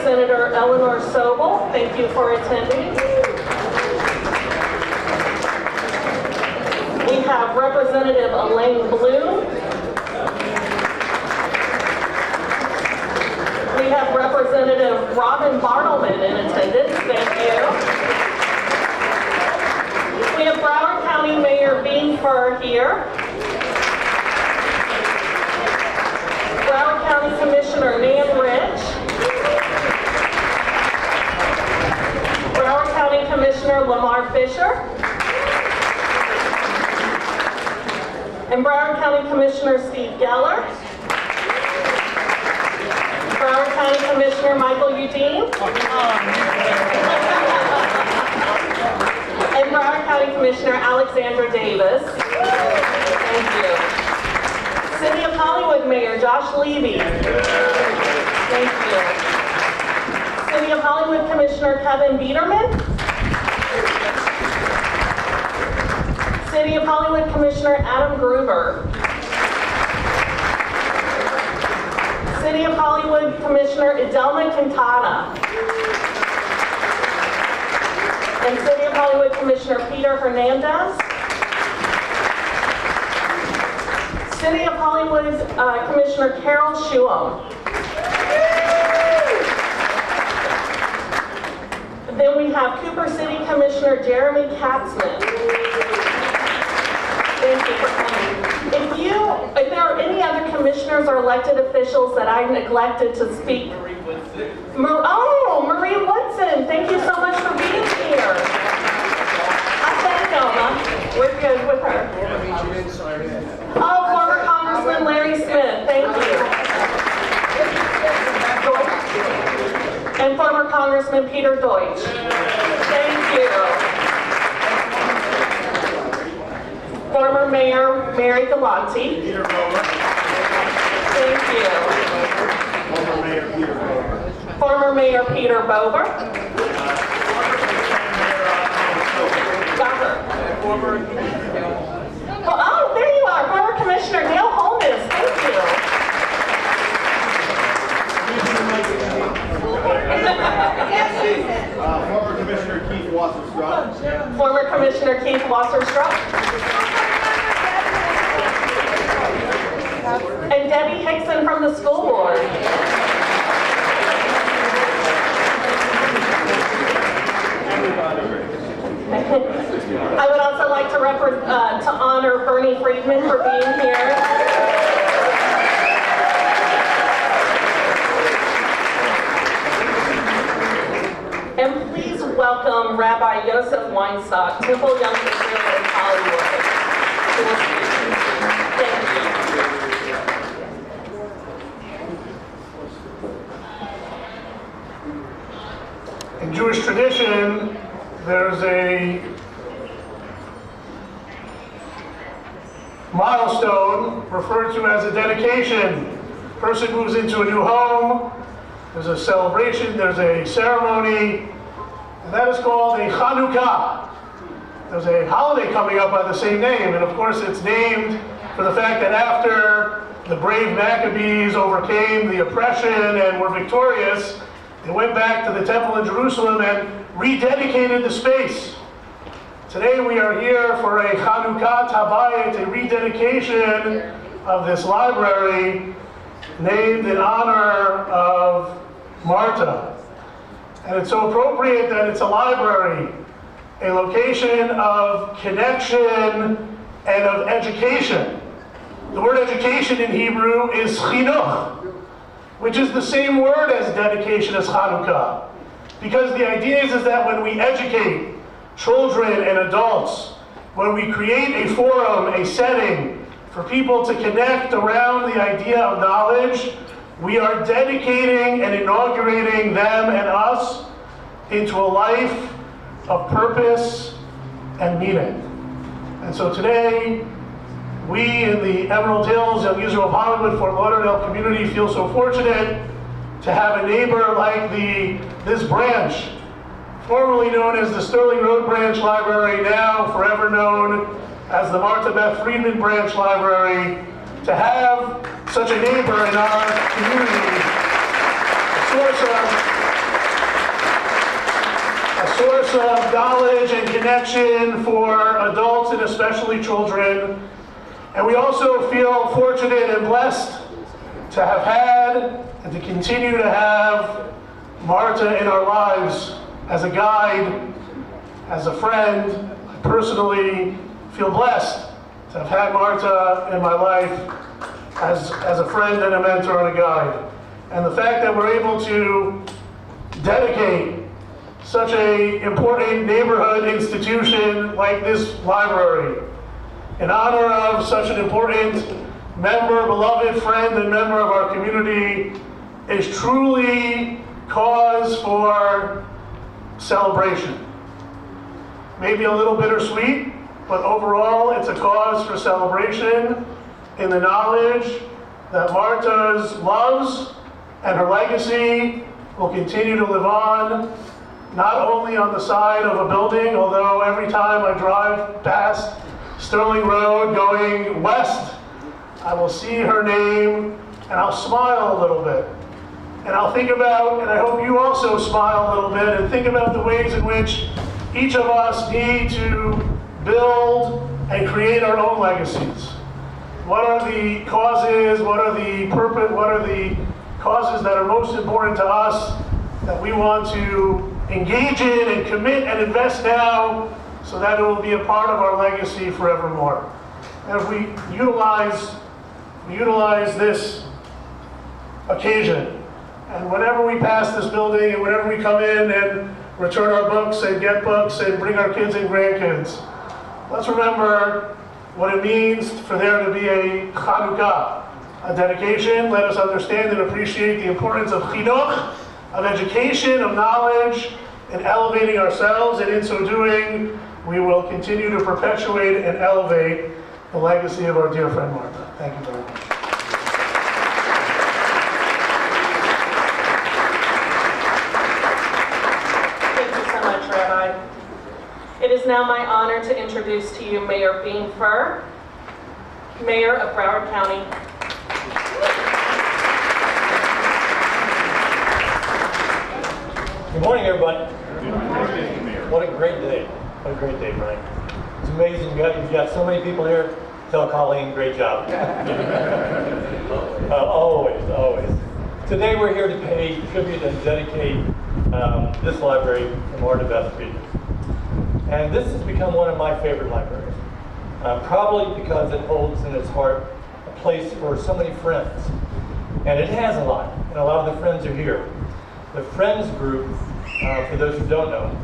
Senator Eleanor Sobel. Thank you for attending. We have Representative Elaine Bloom. We have Representative Robin Bartleman in attendance. Thank you. We have Broward County Mayor Bean Furr here. Broward County Commissioner Nan Rich. Broward County Commissioner Lamar Fisher. And Broward County Commissioner Steve Geller. Broward County Commissioner Michael Udine. And Broward County Commissioner Alexandra Davis. Thank you. City of Hollywood Mayor Josh Levy. Thank you. City of Hollywood Commissioner Kevin Biederman. City of Hollywood Commissioner Adam Gruber. City of Hollywood Commissioner Idelma Quintana. And City of Hollywood Commissioner Peter Hernandez. City of Hollywood Commissioner Carol Shuam. Then we have Cooper City Commissioner Jeremy Katzman. Thank you for coming. If there are any other commissioners or elected officials that I neglected to speak. Marie Woodson, thank you so much for being here. I thank Elma. We're good with her. Oh, former Congressman Larry Smith, thank you. And former Congressman Peter Deutsch. Thank you. Former Mayor Mary Galante. Peter Bover. Thank you. Former Mayor Peter Bover. Former Mayor Peter Bover. Got her. Oh, there you are. Former Commissioner Dale Holness. Thank you. Former Commissioner Keith Wasserstruck. Former Commissioner Keith Wasserstruck. And Debbie Hickson from the school board. I would also like to honor Bernie Friedman for being here. And please welcome Rabbi Yosef Weinstock, Temple Young Israel in Hollywood. Thank you. In Jewish tradition, there's a milestone referred to as a dedication. Person moves into a new home, there's a celebration, there's a ceremony, and that is called a Chanukah. There's a holiday coming up by the same name, and of course it's named for the fact that after the brave Maccabees overcame the oppression and were victorious, they went back to the temple in Jerusalem and rededicated the space. Today we are here for a Chanukah Tabayit, a rededication of this library named in honor of Marta. And it's so appropriate that it's a library, a location of connection and of education. The word education in Hebrew is chinuch, which is the same word as dedication as Chanukah. Because the idea is that when we educate children and adults, when we create a forum, a setting for people to connect around the idea of knowledge, we are dedicating and inaugurating them and us into a life of purpose and meaning. And so today, we in the Emerald Hills, Young Israel of Hollywood, Fort Lauderdale community feel so fortunate to have a neighbor like this branch, formerly known as the Sterling Road Branch Library, now forever known as the Marta-Beth Friedman Branch Library, to have such a neighbor in our community, a source of a source of knowledge and connection for adults and especially children. And we also feel fortunate and blessed to have had and to continue to have Marta in our lives as a guide, as a friend. I personally feel blessed to have had Marta in my life as a friend and a mentor and a guide. And the fact that we're able to dedicate such an important neighborhood institution like this library in honor of such an important member, beloved friend, and member of our community is truly cause for celebration. Maybe a little bittersweet, but overall it's a cause for celebration in the knowledge that Marta's loves and her legacy will continue to live on, not only on the side of a building, although every time I drive past Stirling Road going west, I will see her name and I'll smile a little bit. And I'll think about, and I hope you also smile a little bit, and think about the ways in which each of us need to build and create our own legacies. What are the causes, what are the causes that are most important to us that we want to engage in and commit and invest now so that it will be a part of our legacy forevermore. And if we utilize this occasion, and whenever we pass this building and whenever we come in and return our books and get books and bring our kids and grandkids, let's remember what it means for there to be a Chanukah, a dedication. Let us understand and appreciate the importance of chinuch, of education, of knowledge, and elevating ourselves. And in so doing, we will continue to perpetuate and elevate the legacy of our dear friend Marta. Thank you very much. Thank you so much, Rabbi. It is now my honor to introduce to you Mayor Bean Fur, Mayor of Broward County. Good morning, everybody. What a great day. What a great day, Brian. It's amazing. You've got so many people here. Tell Colleen, great job. Always. Today we're here to pay tribute and dedicate this library to Marta-Beth Friedman. And this has become one of my favorite libraries. Probably because it holds in its heart a place for so many friends. And it has a lot, and a lot of the friends are here. The Friends group, for those who don't know,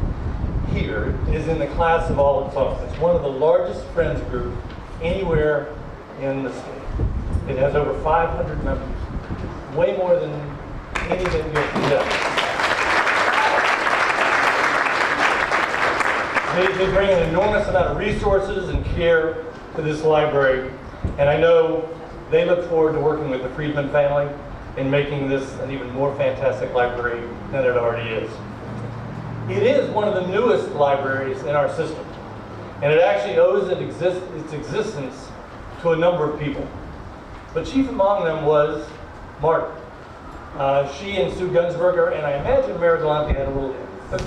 here is in the class of all its own. It's one of the largest Friends group anywhere in the state. It has over 500 members, way more than any that you'll suggest. They bring an enormous amount of resources and care to this library, and I know they look forward to working with the Friedman family in making this an even more fantastic library than it already is. It is one of the newest libraries in our system, and it actually owes its existence to a number of people. But chief among them was Marta. She and Sue Gunsberger, and I imagine Mayor Galante had a little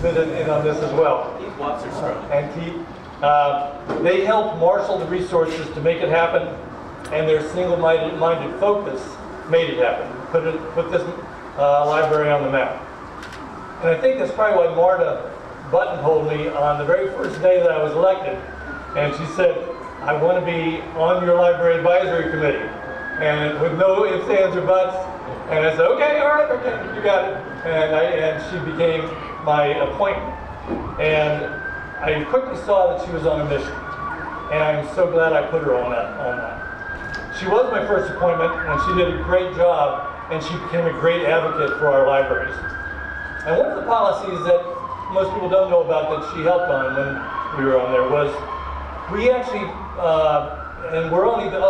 bit in on this as well. And Keith, they helped marshal the resources to make it happen, and their single-minded focus made it happen. Put this library on the map. And I think that's probably why Marta buttonholed me on the very first day that I was elected. And she said, I want to be on your library advisory committee. And with no ifs, ands, or buts. And I said, okay, all right, okay, you got it. And she became my appointment. And I quickly saw that she was on a mission. And I'm so glad I put her on that. She was my first appointment, and she did a great job, and she became a great advocate for our libraries. And one of the policies that most people don't know about that she helped on when we were on there was we actually, and we're only the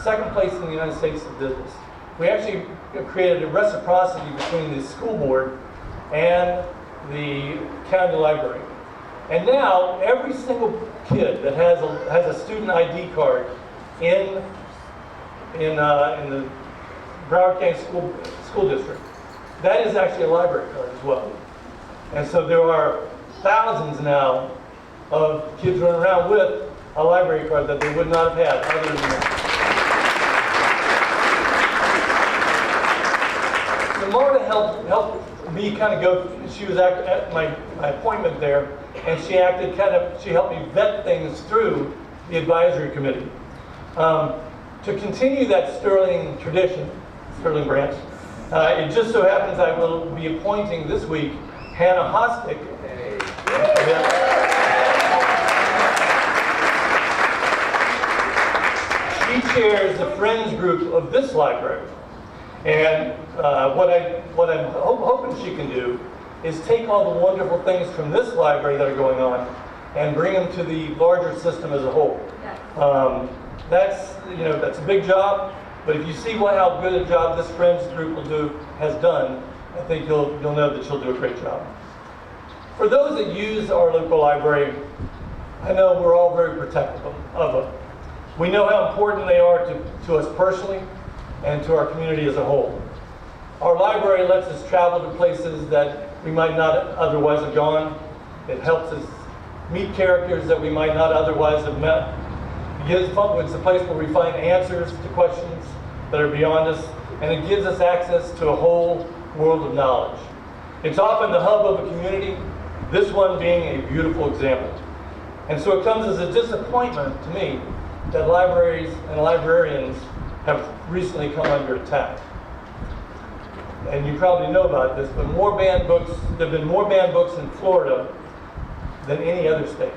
second place in the United States in business, we actually created a reciprocity between the school board and the county library. And now every single kid that has a student ID card in the Broward County School District, that is actually a library card as well. And so there are thousands now of kids running around with a library card that they would not have had other than that. So Marta helped me kind of go. She was at my appointment there, and she helped me vet things through the advisory committee. To continue that Stirling tradition, Stirling branch, it just so happens I will be appointing this week Hannah Hostick. She chairs the Friends group of this library. And what I'm hoping she can do is take all the wonderful things from this library that are going on and bring them to the larger system as a whole. That's a big job, but if you see how good a job this Friends group has done, I think you'll know that she'll do a great job. For those that use our local library, I know we're all very protective of them. We know how important they are to us personally and to our community as a whole. Our library lets us travel to places that we might not otherwise have gone. It helps us meet characters that we might not otherwise have met. It's a place where we find answers to questions that are beyond us, and it gives us access to a whole world of knowledge. It's often the hub of a community, this one being a beautiful example. And so it comes as a disappointment to me that libraries and librarians have recently come under attack. And you probably know about this, but there have been more banned books in Florida than any other state.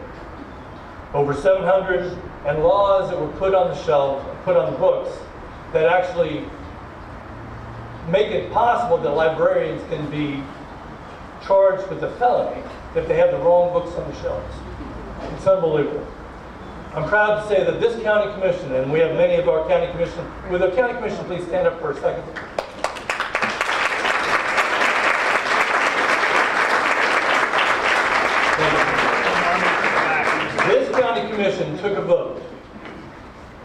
Over 700, and laws that were put on the shelf, put on the books, that actually make it possible that librarians can be charged with a felony if they have the wrong books on the shelves. It's unbelievable. I'm proud to say that this county commission, and we have many of our county commission, will the county commission please stand up for a second? This county commission took a vote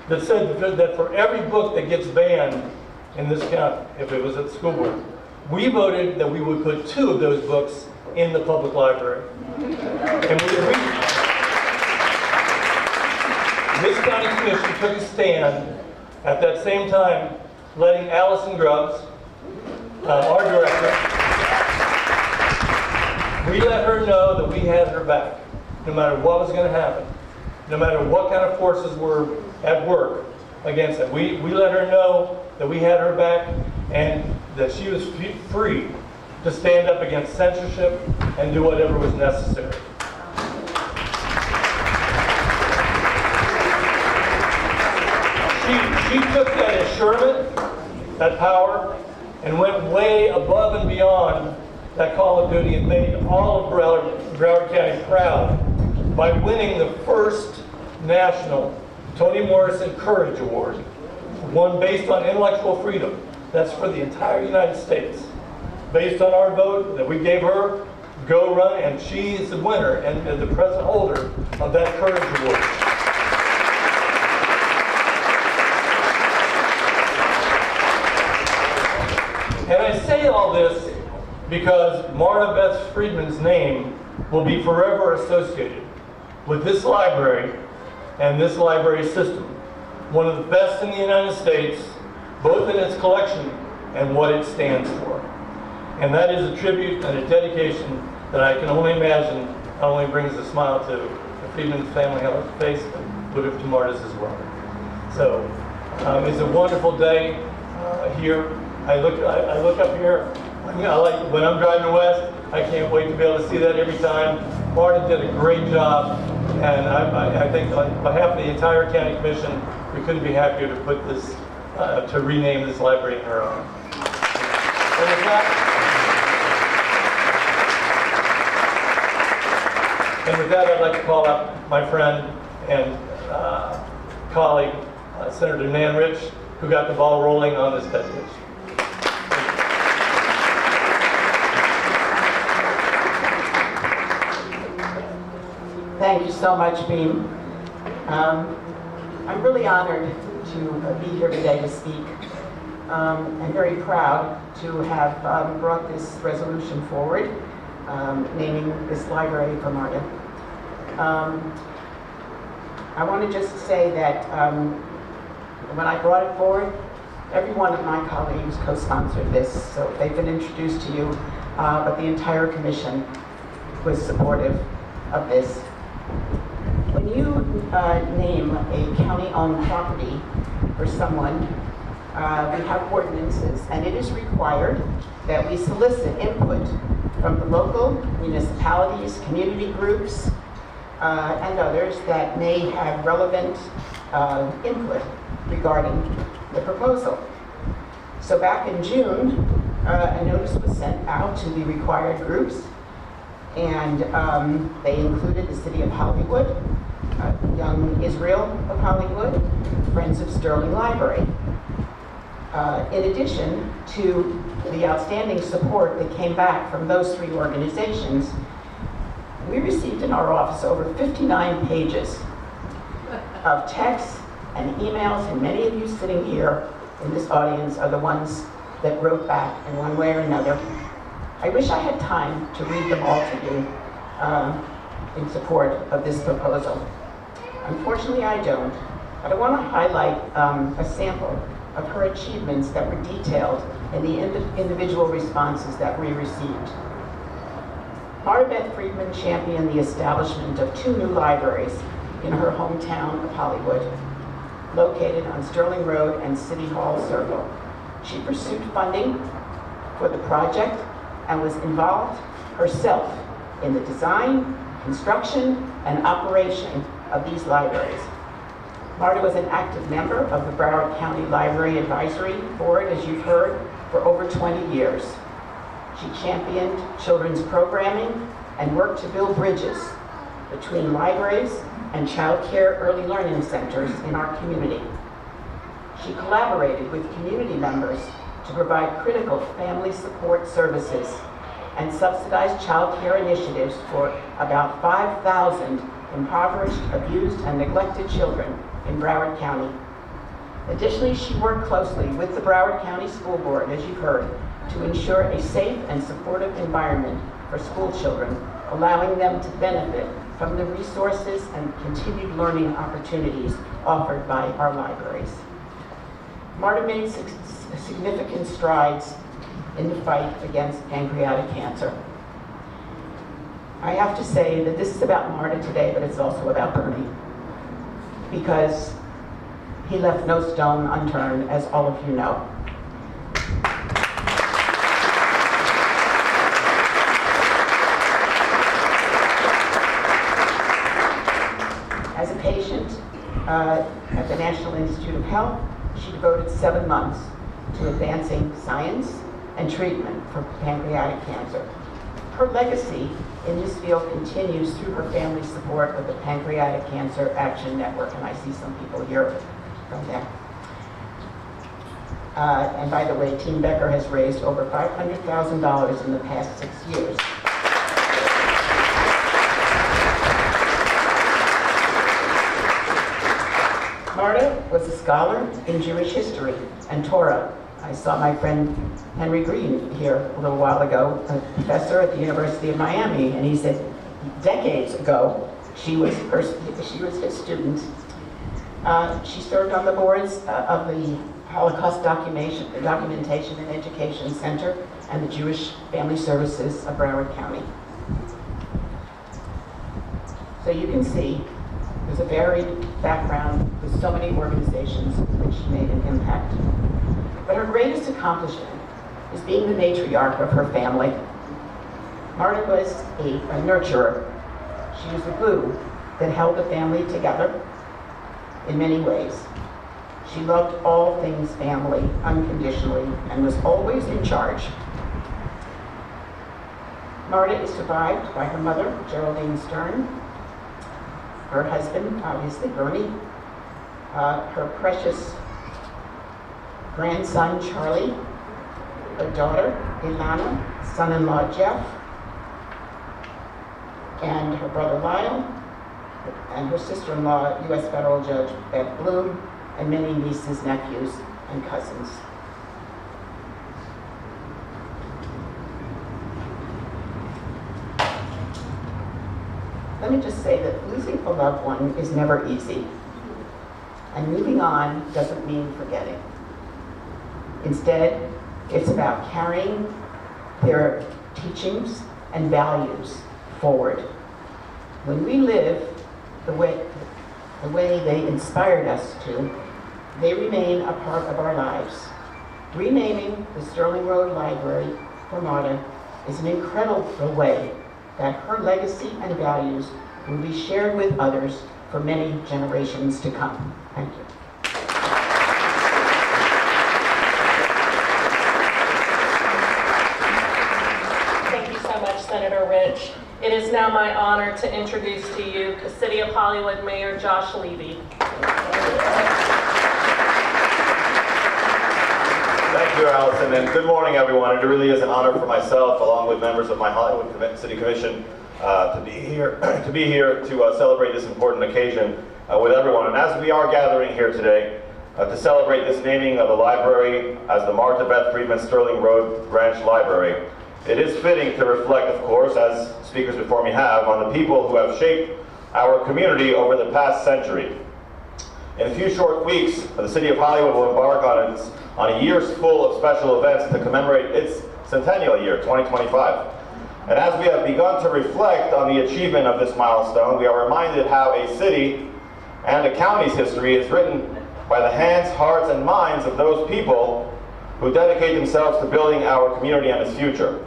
that said that for every book that gets banned in this county, if it was at the school board, we voted that we would put 2 of those books in the public library. And we agreed. This county commission took a stand at that same time, letting Allison Grubbs, our director, we let her know that we had her back, no matter what was going to happen, no matter what kind of forces were at work against it. We let her know that we had her back and that she was free to stand up against censorship and do whatever was necessary. She took that assurance, that power, and went way above and beyond that call of duty and made all of Broward County proud by winning the first national Toni Morrison Courage Award, one based on intellectual freedom. That's for the entire United States. Based on our vote that we gave her, go run, and she is the winner and the present holder of that Courage Award. And I say all this because Marta-Beth Friedman's name will be forever associated with this library and this library system, one of the best in the United States, both in its collection and what it stands for. And that is a tribute and a dedication that I can only imagine not only brings a smile to the Friedman family face, but would have to Marta's as well. So it's a wonderful day here. I look up here. When I'm driving west, I can't wait to be able to see that every time. Marta did a great job, and I think on behalf of the entire county commission, we couldn't be happier to put this, to rename this library in her honor. And with that, I'd like to call up my friend and colleague, Senator Nan Rich, who got the ball rolling on this dedication. Thank you so much, Beam. I'm really honored to be here today to speak. I'm very proud to have brought this resolution forward. naming this library for Marta. I want to just say that when I brought it forward, every one of my colleagues co-sponsored this, so they've been introduced to you, but the entire commission was supportive of this. When you name a county-owned property for someone, we have ordinances, and it is required that we solicit input from the local municipalities, community groups, and others that may have relevant input regarding the proposal. So back in June, a notice was sent out to the required groups, and they included the City of Hollywood, Young Israel of Hollywood, Friends of Stirling Library. In addition to the outstanding support that came back from those three organizations, we received in our office over 59 pages of texts and emails, and many of you sitting here in this audience are the ones that wrote back in one way or another. I wish I had time to read them all to you in support of this proposal. Unfortunately, I don't, but I want to highlight a sample of her achievements that were detailed in the individual responses that we received. Marta-Beth Friedman championed the establishment of 2 new libraries in her hometown of Hollywood, located on Sterling Road and City Hall Circle. She pursued funding for the project and was involved herself in the design, construction, and operation of these libraries. Marta was an active member of the Broward County Library Advisory Board, as you've heard, for over 20 years. She championed children's programming and worked to build bridges between libraries and child care early learning centers in our community. She collaborated with community members to provide critical family support services and subsidized child care initiatives for about 5,000 impoverished, abused, and neglected children in Broward County. Additionally, she worked closely with the Broward County School Board, as you've heard, to ensure a safe and supportive environment for school children, allowing them to benefit from the resources and continued learning opportunities offered by our libraries. Marta made significant strides in the fight against pancreatic cancer. I have to say that this is about Marta today, but it's also about Bernie, because he left no stone unturned, as all of you know. As a patient at the National Institute of Health, she devoted 7 months to advancing science and treatment for pancreatic cancer. Her legacy in this field continues through her family's support of the Pancreatic Cancer Action Network, and I see some people here from there. And by the way, Team Becker has raised over $500,000 in the past 6 years. Marta was a scholar in Jewish history and Torah. I saw my friend Henry Green here a little while ago, a professor at the University of Miami, and he said decades ago she was his student. She served on the boards of the Holocaust Documentation and Education Center and the Jewish Family Services of Broward County. So you can see there's a varied background with so many organizations in which she made an impact. But her greatest accomplishment is being the matriarch of her family. Marta was a nurturer. She was the glue that held the family together in many ways. She loved all things family unconditionally and was always in charge. Marta is survived by her mother, Geraldine Stern, her husband, obviously, Bernie, her precious grandson, Charlie, her daughter, Ilana, son-in-law, Jeff, and her brother, Lyle, and her sister-in-law, U.S. Federal Judge Beth Bloom, and many nieces, nephews, and cousins. want to just say that losing a loved one is never easy. And moving on doesn't mean forgetting. Instead, it's about carrying their teachings and values forward. When we live the way they inspired us to, they remain a part of our lives. Renaming the Stirling Road Library for Marta is an incredible way that her legacy and values will be shared with others for many generations to come. Thank you. Thank you so much, Senator Rich. It is now my honor to introduce to you City of Hollywood Mayor Josh Levy. Thank you, Allison, and good morning, everyone. It really is an honor for myself, along with members of my Hollywood City Commission, to be here to celebrate this important occasion with everyone. And as we are gathering here today to celebrate this naming of the library as the Marta-Beth Friedman Stirling Road Branch Library, it is fitting to reflect, of course, as speakers before me have, on the people who have shaped our community over the past century. In a few short weeks, the City of Hollywood will embark on a year full of special events to commemorate its centennial year, 2025. And as we have begun to reflect on the achievement of this milestone, we are reminded how a city and a county's history is written by the hands, hearts, and minds of those people who dedicate themselves to building our community and its future.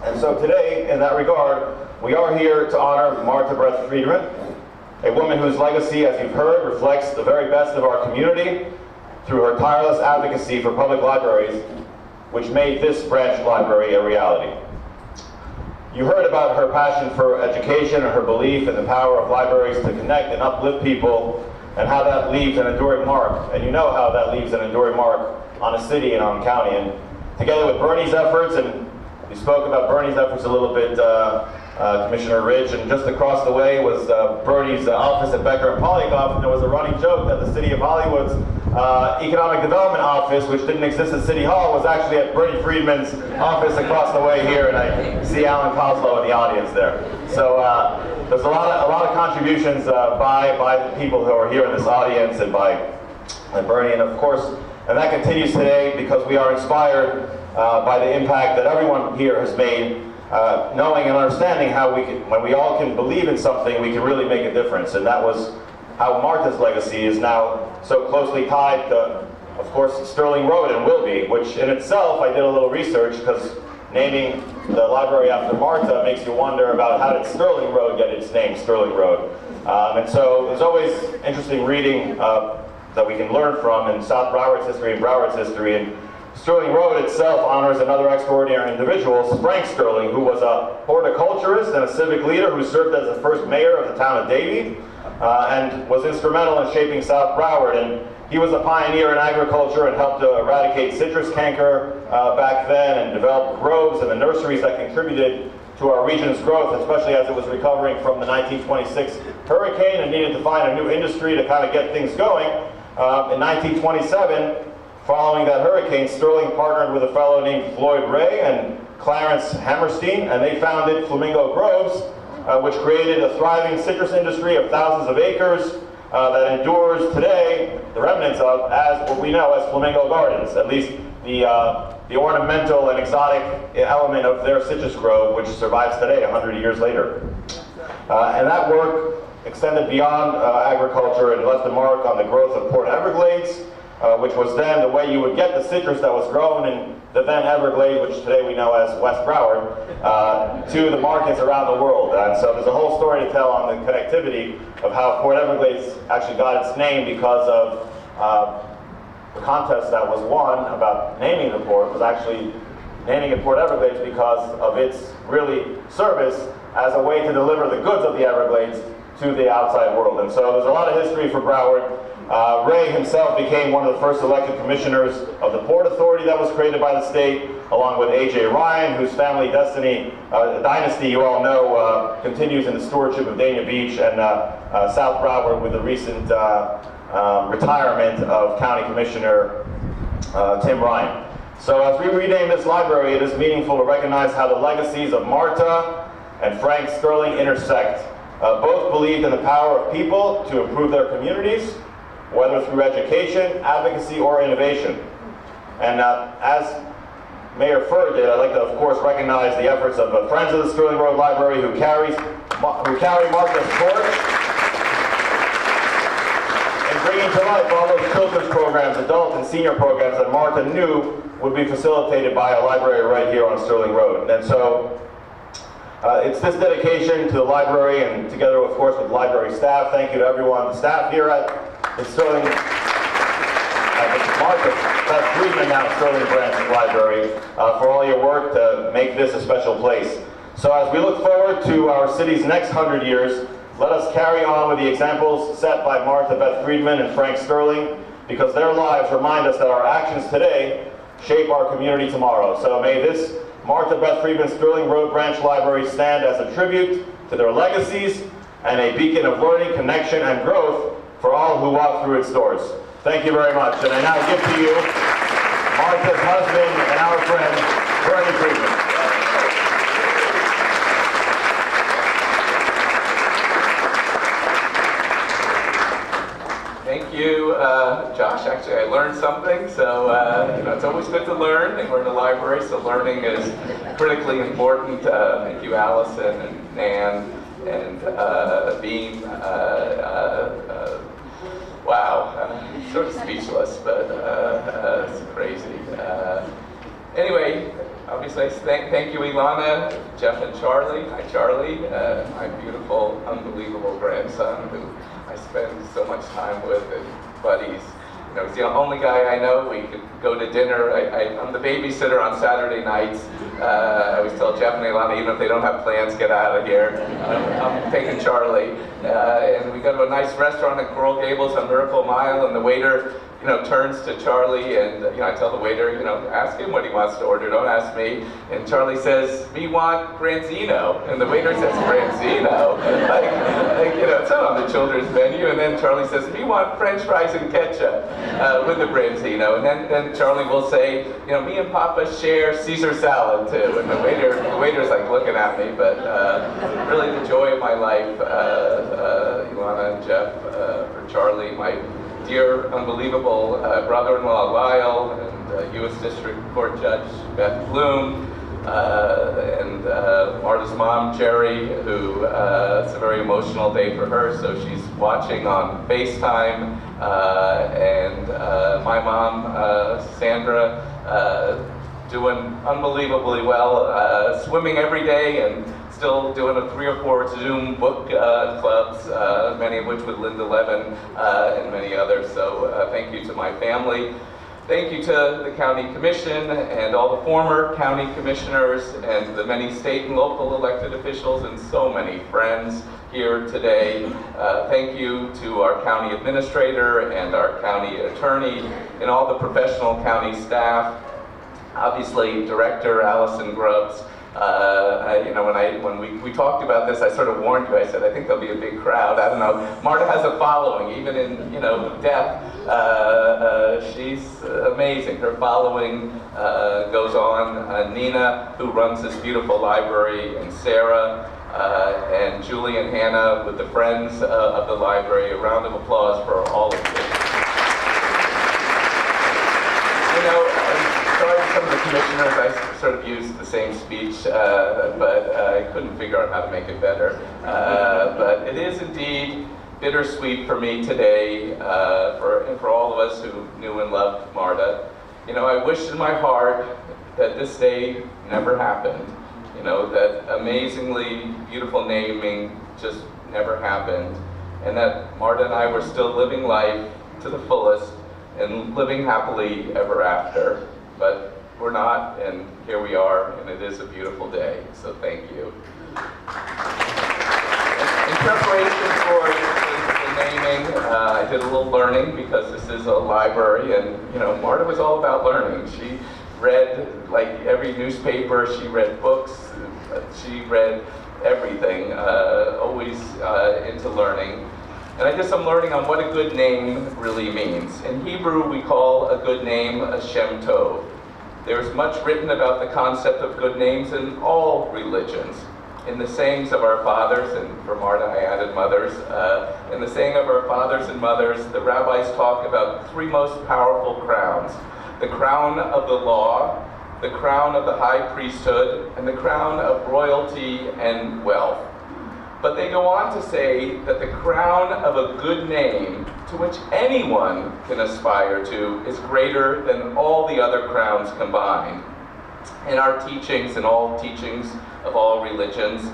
And so today, in that regard, we are here to honor Marta-Beth Friedman, a woman whose legacy, as you've heard, reflects the very best of our community through her tireless advocacy for public libraries, which made this branch library a reality. You heard about her passion for education and her belief in the power of libraries to connect and uplift people, and how that leaves an enduring mark. And you know how that leaves an enduring mark on a city and on a county. And together with Bernie's efforts, and we spoke about Bernie's efforts a little bit, Commissioner Ridge, and just across the way was Bernie's office at Becker and Polygoff, and there was a running joke that the City of Hollywood's Economic Development Office, which didn't exist at City Hall, was actually at Bernie Friedman's office across the way here, and I see Alan Coslow in the audience there. So there's a lot of contributions by the people who are here in this audience, and by Bernie, and of course, and that continues today because we are inspired by the impact that everyone here has made, knowing and understanding how we can, when we all can believe in something, we can really make a difference. And that was how Marta's legacy is now so closely tied to, of course, Stirling Road, and will be, which in itself, I did a little research, because naming the library after Marta makes you wonder about how did Stirling Road get its name, Stirling Road. And so there's always interesting reading that we can learn from in South Broward's history and Broward's history. And Stirling Road itself honors another extraordinary individual, Frank Stirling, who was a horticulturist and a civic leader who served as the first mayor of the town of Davie, and was instrumental in shaping South Broward. And he was a pioneer in agriculture and helped to eradicate citrus canker back then, and develop groves and the nurseries that contributed to our region's growth, especially as it was recovering from the 1926 hurricane and needed to find a new industry to kind of get things going. In 1927, following that hurricane, Stirling partnered with a fellow named Floyd Ray and Clarence Hammerstein, and they founded Flamingo Groves, which created a thriving citrus industry of thousands of acres that endures today, the remnants of, as what we know as Flamingo Gardens, at least the ornamental and exotic element of their citrus grove, which survives today 100 years later. And that work extended beyond agriculture and left a mark on the growth of Port Everglades, which was then the way you would get the citrus that was grown in the then Everglades, which today we know as West Broward, to the markets around the world. And so there's a whole story to tell on the connectivity of how Port Everglades actually got its name because of the contest that was won about naming the port. Was actually naming it Port Everglades because of its really service as a way to deliver the goods of the Everglades to the outside world. And so there's a lot of history for Broward. Ray himself became one of the first elected commissioners of the Port Authority that was created by the state, along with A.J. Ryan, whose family dynasty you all know continues in the stewardship of Dania Beach and South Broward, with the recent retirement of County Commissioner Tim Ryan. So as we rename this library, it is meaningful to recognize how the legacies of Marta and Frank Stirling intersect Both believed in the power of people to improve their communities, whether through education, advocacy, or innovation. And as Mayor Furr did, I'd like to, of course, recognize the efforts of the Friends of the Stirling Road Library who carry Martha's torch in bringing to life all those children's programs, adult and senior programs that Marta knew would be facilitated by a library right here on Stirling Road. And so it's this dedication to the library, and together, of course, with library staff. Thank you to everyone, the staff here at the Stirling, Marta-Beth Friedman now Stirling Branch Library, for all your work to make this a special place. So as we look forward to our city's next 100 years, let us carry on with the examples set by Marta-Beth Friedman and Frank Stirling, because their lives remind us that our actions today shape our community tomorrow. So may this Marta-Beth Friedman Stirling Road Branch Library stand as a tribute to their legacies and a beacon of learning, connection, and growth for all who walk through its doors. Thank you very much. And I now give to you Marta's husband and our friend, Bernie Friedman. Thank you, Josh. Actually, I learned something, so it's always good to learn, and we're in a library, so learning is critically important. Thank you, Allison and Nan and Beam. Wow, sort of speechless, but it's crazy. Anyway, obviously, thank you, Ilana, Jeff, and Charlie. Hi, Charlie, my beautiful, unbelievable grandson, who I spend so much time with, and buddies. He's the only guy I know. We could go to dinner. I'm the babysitter on Saturday nights. I always tell Jeff and Ilana, even if they don't have plans, get out of here. I'm taking Charlie. And we go to a nice restaurant in Coral Gables on Miracle Mile, and the waiter turns to Charlie, and I tell the waiter, ask him what he wants to order, don't ask me. And Charlie says, we want branzino. And the waiter says, branzino? It's not on the children's menu. And then Charlie says, we want French fries and ketchup with the branzino. And then Charlie will say, me and Papa share Caesar salad too. And the waiter's like looking at me, but really the joy of my life, Ilana and Jeff, for Charlie, my dear, unbelievable brother-in-law Lyle, and U.S. District Court Judge Beth Bloom, and Marta's mom, Jerry, who it's a very emotional day for her, so she's watching on FaceTime, and my mom, Sandra, doing unbelievably well, swimming every day, and still doing 3 or 4 Zoom book clubs, many of which with Linda Levin and many others. So thank you to my family. Thank you to the County Commission and all the former county commissioners and the many state and local elected officials and so many friends here today. Thank you to our county administrator and our county attorney and all the professional county staff. Obviously, Director Allison Grubbs. When we talked about this, I sort of warned you. I said, I think there'll be a big crowd. I don't know. Marta has a following, even in death. She's amazing. Her following goes on. Nina, who runs this beautiful library, and Sarah, and Julie and Hannah with the Friends of the Library. A round of applause for all of you. Some of the commissioners, I sort of used the same speech, but I couldn't figure out how to make it better. But it is indeed bittersweet for me today, and for all of us who knew and loved Marta. I wish in my heart that this day never happened. That amazingly beautiful naming just never happened. And that Marta and I were still living life to the fullest and living happily ever after. But we're not, and here we are, and it is a beautiful day, so thank you. In preparation for the naming, I did a little learning because this is a library, and Marta was all about learning. She read like every newspaper, she read books, she read everything, always into learning. And I did some learning on what a good name really means. In Hebrew, we call a good name a Shem Tov. There's much written about the concept of good names in all religions. In the sayings of our fathers, and for Marta I added mothers, in the saying of our fathers and mothers, the rabbis talk about three most powerful crowns: the crown of the law, the crown of the high priesthood, and the crown of royalty and wealth. But they go on to say that the crown of a good name, to which anyone can aspire to, is greater than all the other crowns combined. In our teachings, and all teachings of all religions,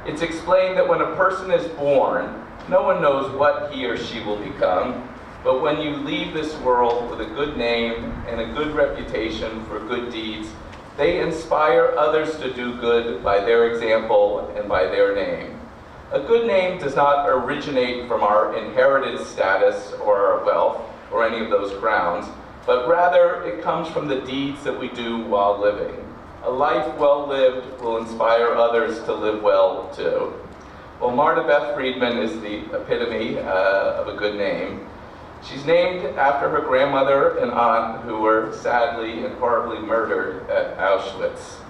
it's explained that when a person is born, no one knows what he or she will become, but when you leave this world with a good name and a good reputation for good deeds, they inspire others to do good by their example and by their name. A good name does not originate from our inherited status or our wealth or any of those crowns, but rather it comes from the deeds that we do while living. A life well lived will inspire others to live well too. Well, Marta-Beth Friedman is the epitome of a good name. She's named after her grandmother and aunt who were sadly and horribly murdered at Auschwitz.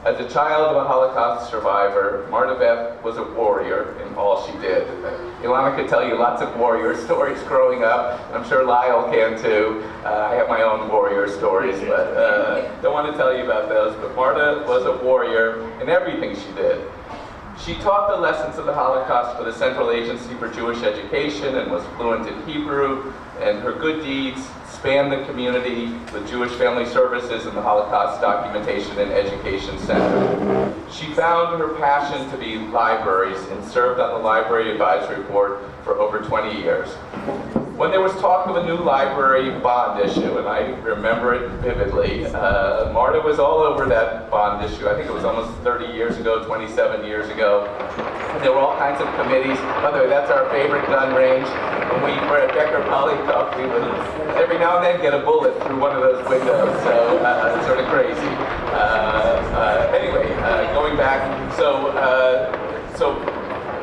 As a child of a Holocaust survivor, Marta-Beth was a warrior in all she did. Ilana could tell you lots of warrior stories growing up. I'm sure Lyle can too. I have my own warrior stories, but don't want to tell you about those. But Marta was a warrior in everything she did. She taught the lessons of the Holocaust for the Central Agency for Jewish Education and was fluent in Hebrew, and her good deeds spanned the community with Jewish Family Services and the Holocaust Documentation and Education Center. She found her passion to be libraries and served on the Library Advisory Board for over 20 years. When there was talk of a new library bond issue, and I remember it vividly, Marta was all over that bond issue. I think it was almost 30 years ago, 27 years ago. And there were all kinds of committees. By the way, that's our favorite gun range. When we were at Becker Polycup, we would every now and then get a bullet through one of those windows. So it's sort of crazy. Anyway, going back, so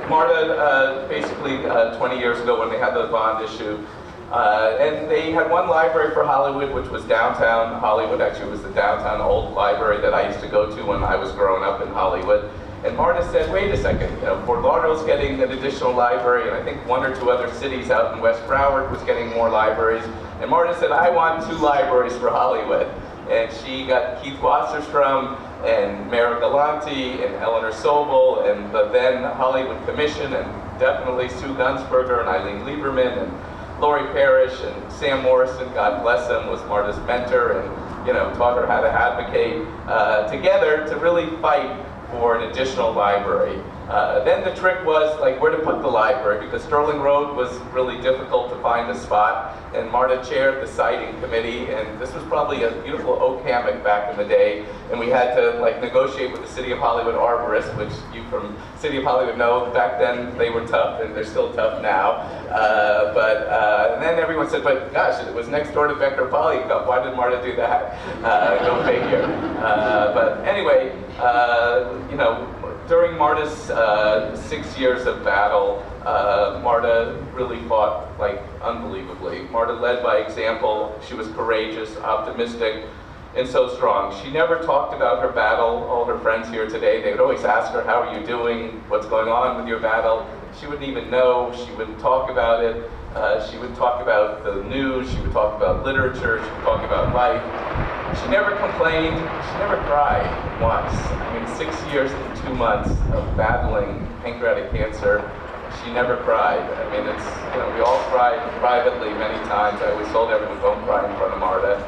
Marta, basically 20 years ago when they had the bond issue, and they had one library for Hollywood, which was downtown Hollywood. Actually, it was the downtown old library that I used to go to when I was growing up in Hollywood. And Marta said, wait a second, Fort Lauderdale's getting an additional library, and I think one or two other cities out in West Broward was getting more libraries. And Marta said, I want 2 libraries for Hollywood. And she got Keith Wasserstrom and Mara Galanti and Eleanor Sobel and the then Hollywood Commission and definitely Sue Gunsberger and Eileen Lieberman and Laurie Parrish and Sam Morrison, God bless him, was Marta's mentor and taught her how to advocate together to really fight for an additional library. Then the trick was where to put the library, because Sterling Road was really difficult to find a spot, and Marta chaired the siting committee, and this was probably a beautiful oak hammock back in the day, and we had to negotiate with the City of Hollywood arborists, which you from City of Hollywood know, back then they were tough, and they're still tough now. And then everyone said, but gosh, it was next door to Becker Polycup, why did Marta do that? Go figure. But anyway, during Marta's 6 years of battle, Marta really fought unbelievably. Marta led by example. She was courageous, optimistic, and so strong. She never talked about her battle. All her friends here today, they would always ask her, how are you doing? What's going on with your battle? She wouldn't even know. She wouldn't talk about it. She would talk about the news. She would talk about literature. She would talk about life. She never complained. She never cried once. 6 years and 2 months of battling pancreatic cancer, she never cried. We all cried privately many times. I always told everyone, don't cry in front of Marta.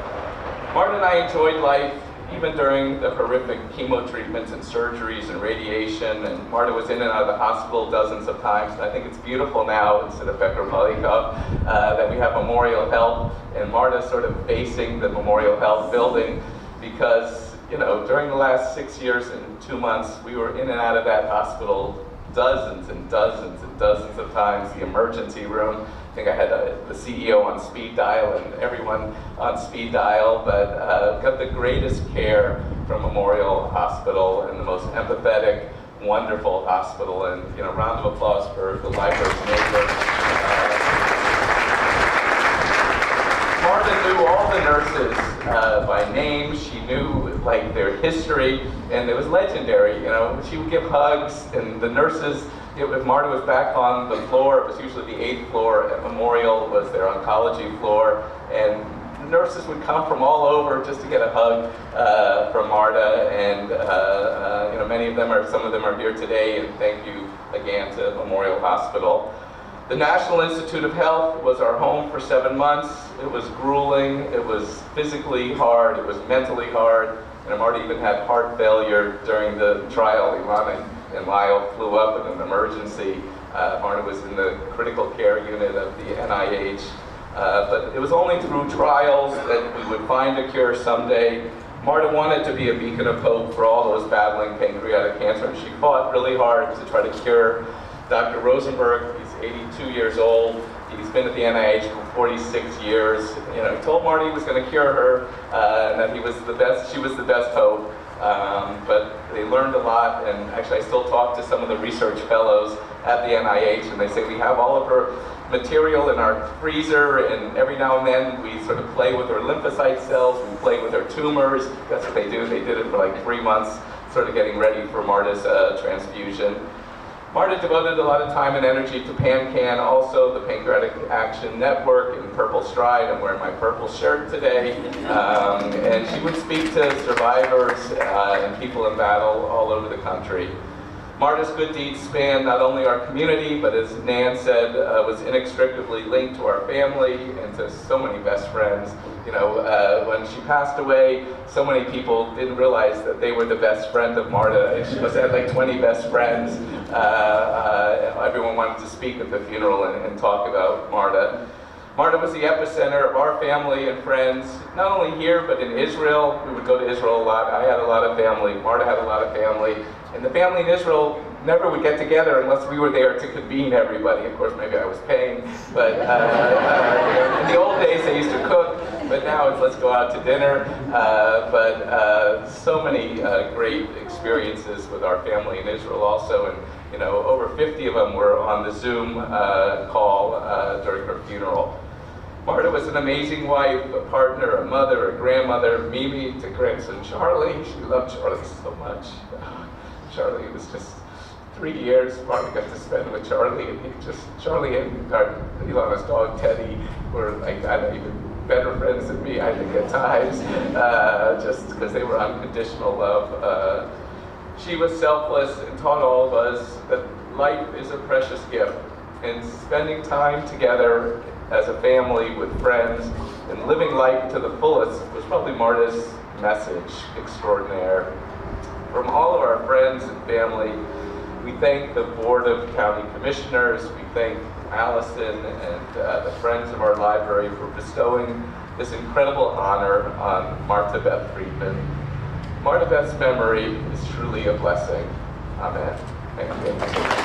Marta and I enjoyed life even during the horrific chemo treatments and surgeries and radiation, and Marta was in and out of the hospital dozens of times. And I think it's beautiful now, instead of Becker Polycup, that we have Memorial Health, and Marta sort of facing the Memorial Health building, because during the last 6 years and 2 months, we were in and out of that hospital dozens and dozens and dozens of times. The emergency room, I think I had the CEO on speed dial and everyone on speed dial, but got the greatest care from Memorial Hospital, and the most empathetic, wonderful hospital. And round of applause for the library's neighbor. Marta knew all the nurses by by name. She knew like their history, and it was legendary. You know, she would give hugs, and the nurses. If Marta was back on the floor, it was usually the 8th floor at Memorial, was their oncology floor, and the nurses would come from all over just to get a hug from Marta, and you know, some of them are here today, and thank you again to Memorial Hospital. The National Institute of Health was our home for 7 months. It was grueling, it was physically hard, it was mentally hard, and Marta even had heart failure during the trial. Ilana and Lyle flew up in an emergency. Marta was in the critical care unit of the NIH. But it was only through trials that we would find a cure someday. Marta wanted to be a beacon of hope for all those battling pancreatic cancer, and she fought really hard to try to cure. Dr. Rosenberg, he's 82 years old. He's been at the NIH for 46 years. You know, he told Marta he was going to cure her, and that he was the best. She was the best hope. But they learned a lot, and actually I still talk to some of the research fellows at the NIH, and they say we have all of her material in our freezer, and every now and then we sort of play with her lymphocyte cells, we play with her tumors. That's what they do. They did it for like 3 months, sort of getting ready for Marta's transfusion. Marta devoted a lot of time and energy to PanCAN, also the Pancreatic Action Network and Purple Stride. I'm wearing my purple shirt today. And she would speak to survivors and people in battle all over the country. Marta's good deeds span not only our community, but as Nan said, was inextricably linked to our family and to so many best friends. You know, when she passed away, so many people didn't realize that they were the best friend of Marta. She must have had like 20 best friends. Everyone wanted to speak at the funeral and talk about Marta. Marta was the epicenter of our family and friends, not only here, but in Israel. We would go to Israel a lot. I had a lot of family. Marta had a lot of family. And the family in Israel never would get together unless we were there to convene everybody. Of course, maybe I was paying, but in the old days they used to cook, but now it's let's go out to dinner. But so many great experiences with our family in Israel also, and you know, over 50 of them were on the Zoom call during her funeral. Marta was an amazing wife, a partner, a mother, a grandmother, Mimi to grandson Charlie. She loved Charlie so much. Charlie was just 3 years Marta got to spend with Charlie, and Charlie and Ilana's dog Teddy were like, I don't even better friends than me, I think at times, just because they were unconditional love. She was selfless and taught all of us that life is a precious gift, and spending time together as a family with friends and living life to the fullest was probably Marta's message extraordinaire. From all of our friends and family, we thank the Board of County Commissioners, we thank Allison and the Friends of our library for bestowing this incredible honor on Marta-Beth Friedman. Marta-Beth's memory is truly a blessing. Amen. Thank you.